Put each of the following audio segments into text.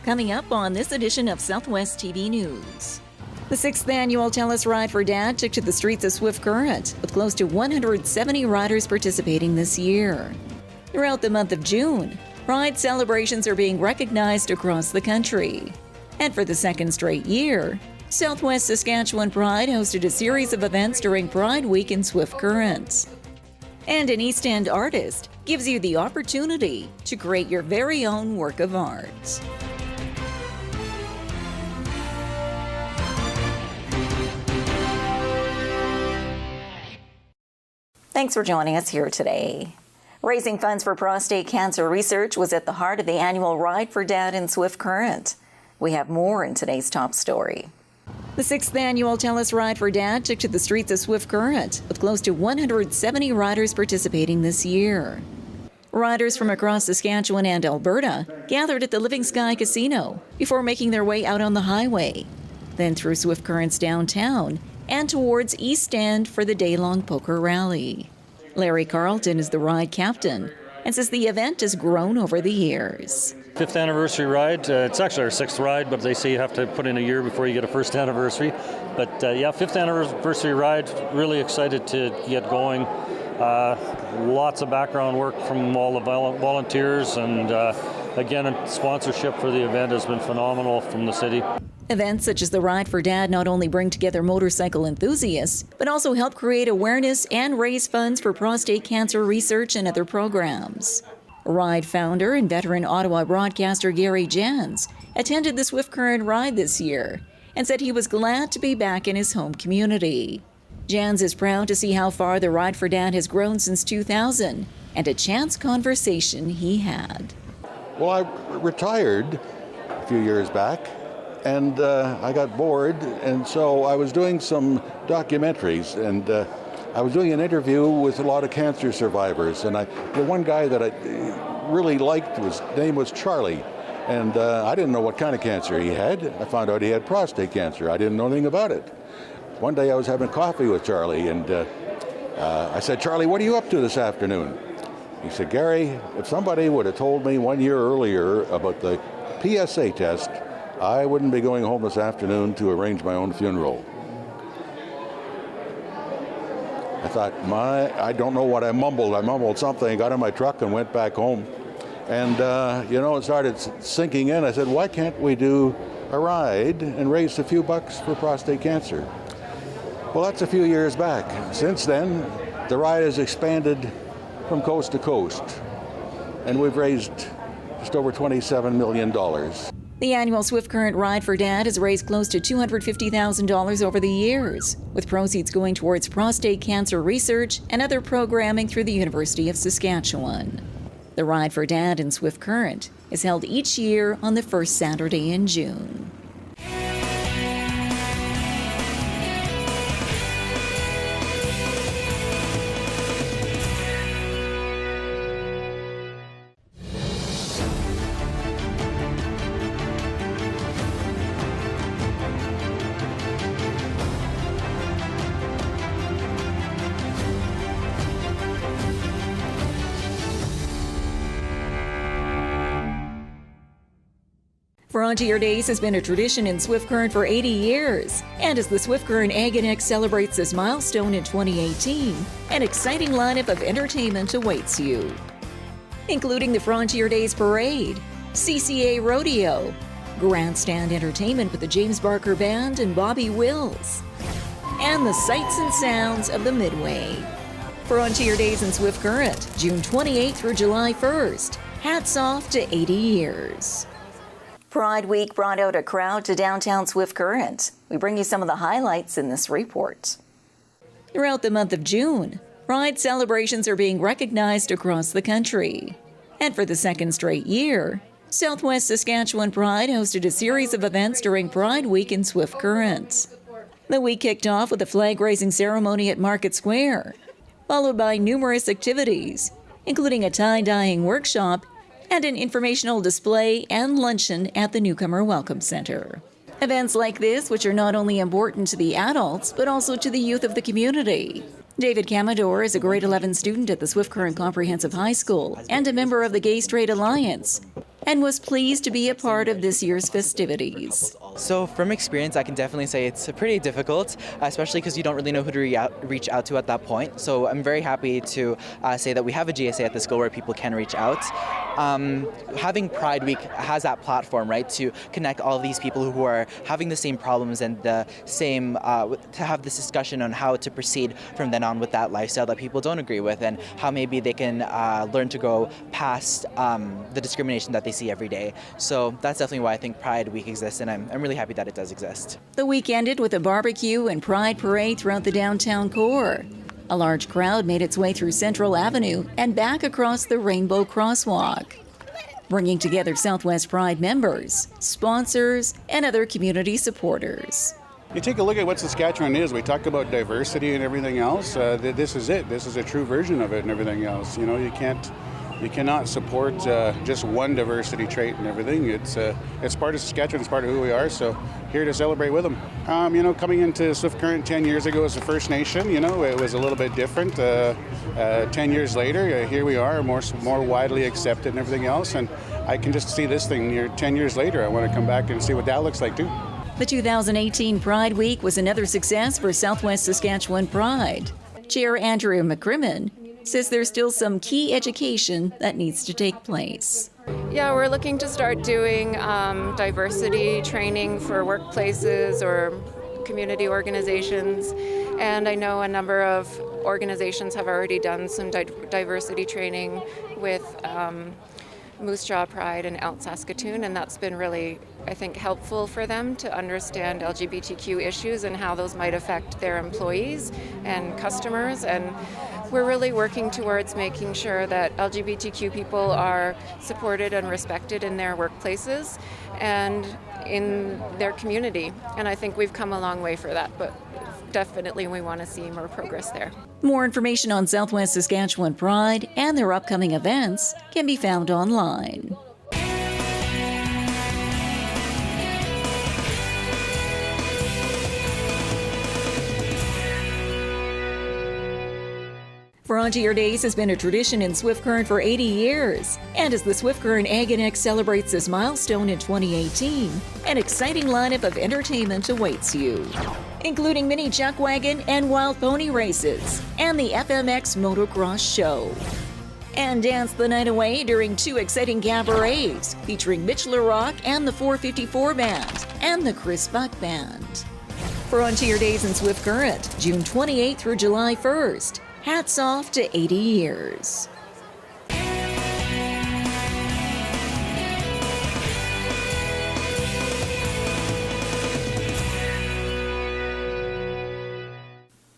Coming up on this edition of Southwest TV News. The 6th annual Tell Us Ride for Dad took to the streets of Swift Current, with close to 170 riders participating this year. Throughout the month of June, Pride celebrations are being recognized across the country. And for the second straight year, Southwest Saskatchewan Pride hosted a series of events during Pride Week in Swift Current. And an Eastend artist gives you the opportunity to create your very own work of art. Thanks for joining us here today. Raising funds for prostate cancer research was at the heart of the annual Ride for Dad in Swift Current. We have more in today's top story. The 6th annual Tell Us Ride for Dad took to the streets of Swift Current, with close to 170 riders participating this year. Riders from across Saskatchewan and Alberta gathered at the Living Sky Casino before making their way out on the highway, then through Swift Current's downtown and towards Eastend for the day-long poker rally. Larry Carlton is the ride captain and says the event has grown over the years. 5th anniversary ride. It's actually our 6th ride, but they say you have to put in a year before you get a first anniversary. But 5th anniversary ride, really excited to get going. Lots of background work from all the volunteers, and again, sponsorship for the event has been phenomenal from the city. Events such as the Ride for Dad not only bring together motorcycle enthusiasts, but also help create awareness and raise funds for prostate cancer research and other programs. Ride founder and veteran Ottawa broadcaster Gary Jans attended the Swift Current Ride this year and said he was glad to be back in his home community. Jans is proud to see how far the Ride for Dad has grown since 2000 and a chance conversation he had. Well, I retired a few years back, and I got bored, and so I was doing some documentaries, and I was doing an interview with a lot of cancer survivors, and the one guy that I really liked, his name was Charlie, and I didn't know what kind of cancer he had. I found out he had prostate cancer. I didn't know anything about it. One day I was having coffee with Charlie, and I said, "Charlie, what are you up to this afternoon?" He said, "Gary, if somebody would have told me 1 year earlier about the PSA test, I wouldn't be going home this afternoon to arrange my own funeral." I thought, I don't know what I mumbled. I mumbled something, got in my truck and went back home. And, it started sinking in. I said, why can't we do a ride and raise a few bucks for prostate cancer? Well, that's a few years back. Since then, the ride has expanded from coast to coast, and we've raised just over $27 million. The annual Swift Current Ride for Dad has raised close to $250,000 over the years, with proceeds going towards prostate cancer research and other programming through the University of Saskatchewan. The Ride for Dad in Swift Current is held each year on the first Saturday in June. Frontier Days has been a tradition in Swift Current for 80 years, and as the Swift Current Egg and X celebrates this milestone in 2018, an exciting lineup of entertainment awaits you, including the Frontier Days Parade, CCA Rodeo, Grandstand Entertainment with the James Barker Band and Bobby Wills, and the sights and sounds of the Midway. Frontier Days in Swift Current, June 28th through July 1st. Hats off to 80 years. Pride Week brought out a crowd to downtown Swift Current. We bring you some of the highlights in this report. Throughout the month of June, Pride celebrations are being recognized across the country. And for the second straight year, Southwest Saskatchewan Pride hosted a series of events during Pride Week in Swift Current. The week kicked off with a flag-raising ceremony at Market Square, followed by numerous activities, including a tie-dyeing workshop and an informational display and luncheon at the Newcomer Welcome Center. Events like this, which are not only important to the adults, but also to the youth of the community. David Camador is a grade 11 student at the Swift Current Comprehensive High School and a member of the Gay Straight Alliance. and was pleased to be a part of this year's festivities. So from experience, I can definitely say it's pretty difficult, especially because you don't really know who to reach out to at that point. So I'm very happy to say that we have a GSA at the school where people can reach out. Having Pride Week has that platform, right, to connect all of these people who are having the same problems and the same, to have this discussion on how to proceed from then on with that lifestyle that people don't agree with, and how maybe they can learn to go past the discrimination that they see every day. So that's definitely why I think Pride Week exists, and I'm really happy that it does exist. The week ended with a barbecue and pride parade throughout the downtown core. A large crowd made its way through Central Avenue and back across the Rainbow Crosswalk, bringing together Southwest Pride members, sponsors, and other community supporters. You take a look at what Saskatchewan is. We talk about diversity and everything else. This is it. This is a true version of it and everything else. You know, you cannot support just one diversity trait and everything. It's part of Saskatchewan. It's part of who we are. So here to celebrate with them. You know, coming into Swift Current 10 years ago as a First Nation, you know, it was a little bit different. 10 years later, here we are, more widely accepted and everything else. And I can just see this thing here 10 years later. I want to come back and see what that looks like too. The 2018 Pride Week was another success for Southwest Saskatchewan Pride. Chair Andrew McCrimmon says there's still some key education that needs to take place. Yeah, we're looking to start doing diversity training for workplaces or community organizations. And I know a number of organizations have already done some diversity training with Moose Jaw Pride and Out Saskatoon, and that's been really, I think, helpful for them to understand LGBTQ issues and how those might affect their employees and customers. And we're really working towards making sure that LGBTQ people are supported and respected in their workplaces and in their community. And I think we've come a long way for that, but definitely we want to see more progress there. More information on Southwest Saskatchewan Pride and their upcoming events can be found online. Frontier Days has been a tradition in Swift Current for 80 years. And as the Swift Current Ag and X celebrates this milestone in 2018, an exciting lineup of entertainment awaits you, including mini chuck wagon and wild pony races, and the FMX motocross show. And dance the night away during 2 exciting cabarets featuring Mitch LaRock and the 454 Band and the Chris Buck Band. Frontier Days in Swift Current, June 28th through July 1st. Hats off to 80 years.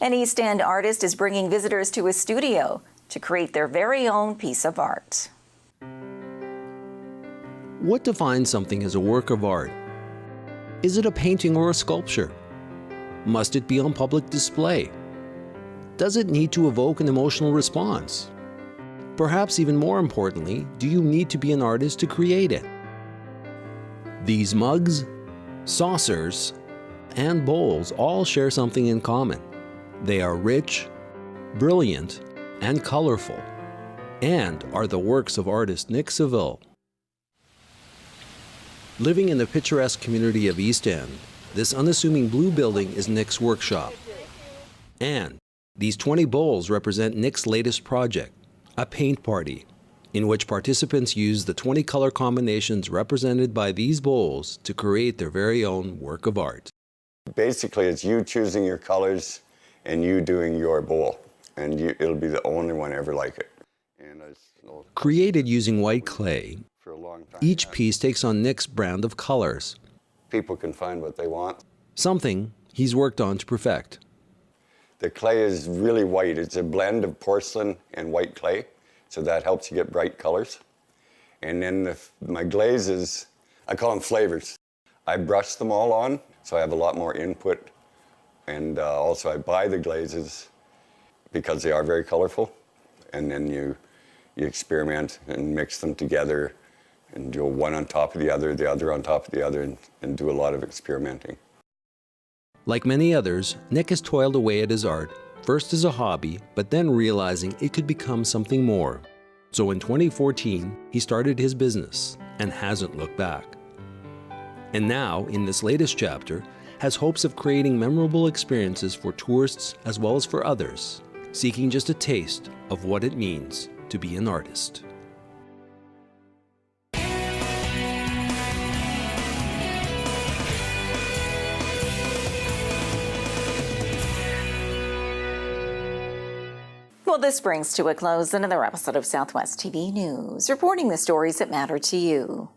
An Eastend artist is bringing visitors to his studio to create their very own piece of art. What defines something as a work of art? Is it a painting or a sculpture? Must it be on public display? Does it need to evoke an emotional response? Perhaps even more importantly, do you need to be an artist to create it? These mugs, saucers, and bowls all share something in common. They are rich, brilliant, and colorful, and are the works of artist Nick Saville. Living in the picturesque community of Eastend, this unassuming blue building is Nick's workshop. And these 20 bowls represent Nick's latest project, a paint party, in which participants use the 20 color combinations represented by these bowls to create their very own work of art. Basically, it's you choosing your colors and you doing your bowl, and it'll be the only one ever like it. And created using white clay, for a long time, each piece takes on Nick's brand of colors. People can find what they want. Something he's worked on to perfect. The clay is really white. It's a blend of porcelain and white clay, so that helps you get bright colors. And then my glazes, I call them flavors. I brush them all on, so I have a lot more input. And also I buy the glazes because they are very colorful. And then you experiment and mix them together and do one on top of the other on top of the other, and do a lot of experimenting. Like many others, Nick has toiled away at his art, first as a hobby, but then realizing it could become something more. So in 2014, he started his business, and hasn't looked back. And now, in this latest chapter, has hopes of creating memorable experiences for tourists as well as for others, seeking just a taste of what it means to be an artist. Well, this brings to a close another episode of Southwest TV News, reporting the stories that matter to you.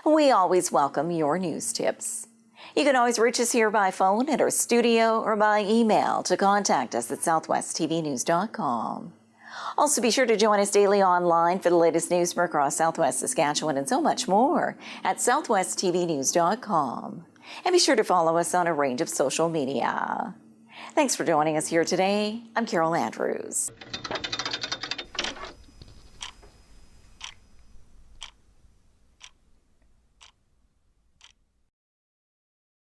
We always welcome your news tips. You can always reach us here by phone at our studio or by email to contact us at southwesttvnews.com. Also, be sure to join us daily online for the latest news from across Southwest Saskatchewan and so much more at southwesttvnews.com. And be sure to follow us on a range of social media. Thanks for joining us here today. I'm Carol Andrews.